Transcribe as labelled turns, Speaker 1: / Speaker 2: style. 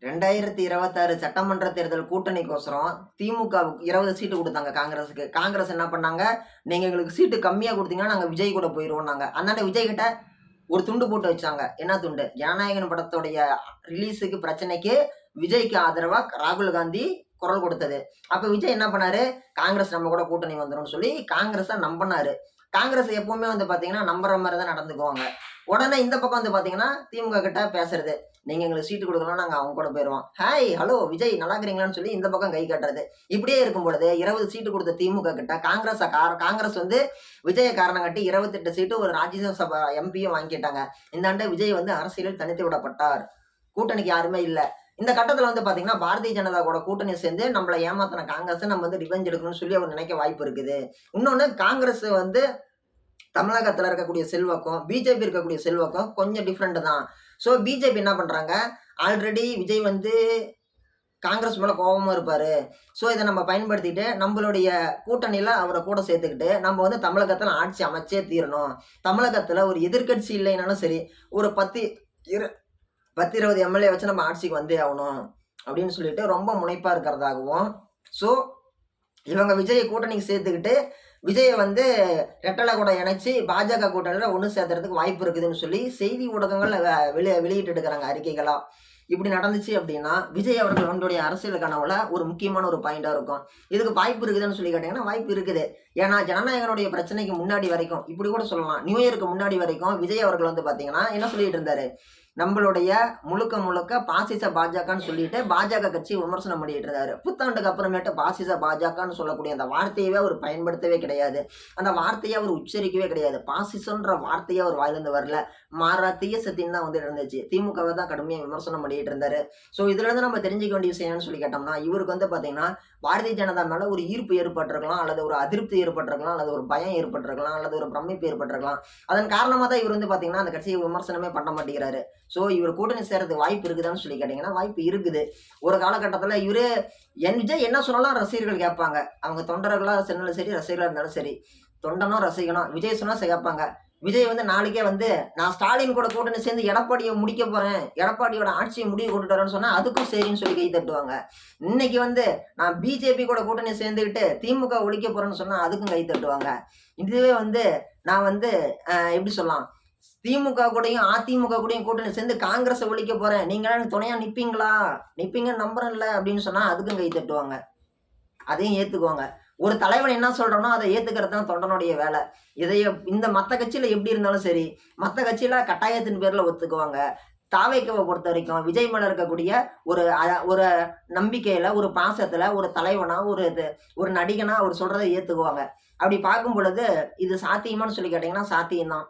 Speaker 1: 2026 சட்டமன்ற தேர்தல் கூட்டணிக்கோசரம் திமுகவுக்கு 20 சீட்டு கொடுத்தாங்க காங்கிரஸுக்கு. காங்கிரஸ் என்ன பண்ணாங்க, நீங்க எங்களுக்கு சீட்டு கம்மியா கொடுத்தீங்கன்னா நாங்க விஜய் கூட போயிருவோம்னாங்க. அதனால விஜய் கிட்ட ஒரு துண்டு போட்டு வச்சாங்க. என்ன துண்டு? ஜனநாயகன் படத்துடைய ரிலீஸுக்கு பிரச்சனைக்கு விஜய்க்கு ஆதரவா ராகுல் காந்தி குரல் கொடுத்தது. அப்ப விஜய் என்ன பண்ணாரு, காங்கிரஸ் நம்ம கூட கூட்டணி வந்துரும்னு சொல்லி காங்கிரஸ நம்பினாரு. காங்கிரஸ் எப்பவுமே வந்து பாத்தீங்கன்னா நம்புற மாதிரி தான் நடந்துக்குவாங்க. உடனே இந்த பக்கம் வந்து பாத்தீங்கன்னா திமுக கிட்ட பேசுறது, நீங்க எங்களுக்கு சீட்டு கொடுக்கலாம், நாங்க அவங்க கூட போயிருவோம். ஹாய் ஹலோ விஜய் நல்லா இருக்கிறீங்களான்னு சொல்லி இந்த பக்கம் கை காட்டுறது. இப்படியே இருக்கும் பொழுது 20 சீட்டு கொடுத்த திமுக கிட்ட காங்கிரஸ் வந்து விஜய காரணம் காட்டி 28 சீட்டு ஒரு ராஜ்யசபா எம்பியும் வாங்கிட்டாங்க. இந்த ஆண்டு விஜய் வந்து அரசியலில் தனித்து விடப்பட்டார். கூட்டணிக்கு யாருமே இல்ல. இந்த கட்டத்துல வந்து பாத்தீங்கன்னா பாரதிய ஜனதா கூட கூட்டணி சேர்ந்து நம்மள ஏமாத்தின காங்கிரஸ் நம்ம வந்து ரிவெஞ்ச் எடுக்கணும்னு சொல்லி அவர் நினைக்க வாய்ப்பு இருக்குது. இன்னொன்னு காங்கிரஸ் வந்து தமிழகத்துல இருக்கக்கூடிய செல்வாக்கும் பிஜேபி இருக்கக்கூடிய செல்வாக்கும் கொஞ்சம் டிஃப்ரெண்ட் தான். ஸோ பிஜேபி என்ன பண்றாங்க, ஆல்ரெடி விஜய் வந்து காங்கிரஸ் மேல கோபமா இருப்பாரு. ஸோ இதை நம்ம பயன்படுத்திட்டு நம்மளுடைய கூட்டணியில அவரை கூட சேர்த்துக்கிட்டு நம்ம வந்து தமிழகத்துல ஆட்சி அமைச்சே தீரணும். தமிழகத்துல ஒரு எதிர்க்கட்சி இல்லைனாலும் சரி, ஒரு 10-20 எம்எல்ஏ வச்சு நம்ம ஆட்சிக்கு வந்தே ஆகணும் அப்படின்னு சொல்லிட்டு ரொம்ப முனைப்பா இருக்கிறதாகவும், ஸோ இவங்க விஜயை கூட்டணிக்கு சேர்த்துக்கிட்டு விஜயை வந்து ரெட்டலை கூட இணைச்சு பாஜக கூட்டணியில் ஒன்று சேர்த்துறதுக்கு வாய்ப்பு இருக்குதுன்னு சொல்லி செய்தி ஊடகங்கள் வெளியிட்டு இருக்கிறாங்க அறிக்கைகளா. இப்படி நடந்துச்சு அப்படின்னா விஜய் அவர்கள் அவங்களுடைய அரசியல் கனவுல ஒரு முக்கியமான ஒரு பாயிண்டா இருக்கும். இதுக்கு வாய்ப்பு இருக்குதுன்னு சொல்லி கேட்டீங்கன்னா வாய்ப்பு இருக்குது. ஏன்னா ஜனநாயகனுடைய பிரச்சனைக்கு முன்னாடி வரைக்கும், இப்படி கூட சொல்லலாம், நியூ இயருக்கு முன்னாடி வரைக்கும் விஜய் அவர்கள் வந்து பாத்தீங்கன்னா என்ன சொல்லிட்டு இருந்தாரு, நம்மளுடைய முழுக்க பாசிச பாஜகன்னு சொல்லிட்டு பாஜக கட்சி விமர்சனம் பண்ணிட்டு இருந்தாரு. புத்தாண்டுக்கு அப்புறமேட்டு பாசிச பாஜகன்னு சொல்லக்கூடிய அந்த வார்த்தையவே அவர் பயன்படுத்தவே கிடையாது. அந்த வார்த்தையை அவர் உச்சரிக்கவே கிடையாது. பாசிசம்ன்ற வார்த்தையே அவர் வாயிலிருந்து வரல. மாறா தீய சத்தின்னு தான் வந்து இருந்துச்சு. திமுகவை தான் கடுமையாக விமர்சனம் பண்ணிட்டு இருந்தாரு. ஸோ இதுல இருந்து நம்ம தெரிஞ்சுக்க வேண்டிய விஷயம்னு சொல்லி கேட்டோம்னா, இவருக்கு வந்து பாத்தீங்கன்னா பாரதிய ஜனதா மேல ஒரு ஈர்ப்பு ஏற்பட்டிருக்கலாம், அல்லது ஒரு அதிருப்தி ஏற்பட்டிருக்கலாம், அல்லது ஒரு பயம் ஏற்பட்டிருக்கலாம், அல்லது ஒரு பிரமிப்பு ஏற்பட்டிருக்கலாம். அதன் காரணமா தான் இவர் வந்து பாத்தீங்கன்னா அந்த கட்சியை விமர்சனமே பண்ண மாட்டேங்கிறாரு. ஸோ இவர் கூட்டணி சேர்றதுக்கு வாய்ப்பு இருக்குதான்னு சொல்லி கேட்டீங்கன்னா வாய்ப்பு இருக்குது. ஒரு காலகட்டத்தில் இவரு விஜய் என்ன சொன்னாலும் ரசிகர்கள் கேட்பாங்க. அவங்க தொண்டர்களா இருந்தாலும் சரி, ரசிகர்களா இருந்தாலும் சரி, தொண்டனோ ரசிகனோ விஜய் சொன்னா கேட்பாங்க. விஜய் வந்து நாளைக்கே வந்து நான் ஸ்டாலின் கூட கூட்டணி சேர்ந்து எடப்பாடியை முடிக்க போறேன், எடப்பாடியோட ஆட்சியை முடிவு கொண்டுட்டு வரேன்னு சொன்னா அதுக்கும் சரின்னு சொல்லி கை தட்டுவாங்க. இன்னைக்கு வந்து நான் பிஜேபி கூட கூட்டணி சேர்ந்துக்கிட்டு திமுக ஒழிக்க போறேன்னு சொன்னா அதுக்கும் கை தட்டுவாங்க. இதுவே வந்து நான் வந்து எப்படி சொல்லலாம், திமுக கூடயும் அதிமுக கூடயும் கூட்டணி சேர்ந்து காங்கிரஸை ஒழிக்க போறேன், நீங்க துணையா நிப்பீங்கன்னு நம்புறேன்ல அப்படின்னு சொன்னா அதுக்கும் கை தட்டுவாங்க, அதையும் ஏத்துக்குவாங்க. ஒரு தலைவன் என்ன சொல்றனோ அதை ஏத்துக்கிறது தான் தொண்டனுடைய வேலை. இந்த மத்த கட்சியில எப்படி இருந்தாலும் சரி, மத்த கட்சியில கட்டாயத்தின் பேர்ல ஒத்துக்குவாங்க. தாவேக்காவை பொறுத்த வரைக்கும் விஜய் மேல இருக்கக்கூடிய ஒரு நம்பிக்கையில, ஒரு பாசத்துல, ஒரு தலைவனா, ஒரு நடிகனா அவர் சொல்றதை ஏத்துக்குவாங்க. அப்படி பார்க்கும் பொழுது இது சாத்தியமானு சொல்லி கேட்டீங்கன்னா சாத்தியம்தான்.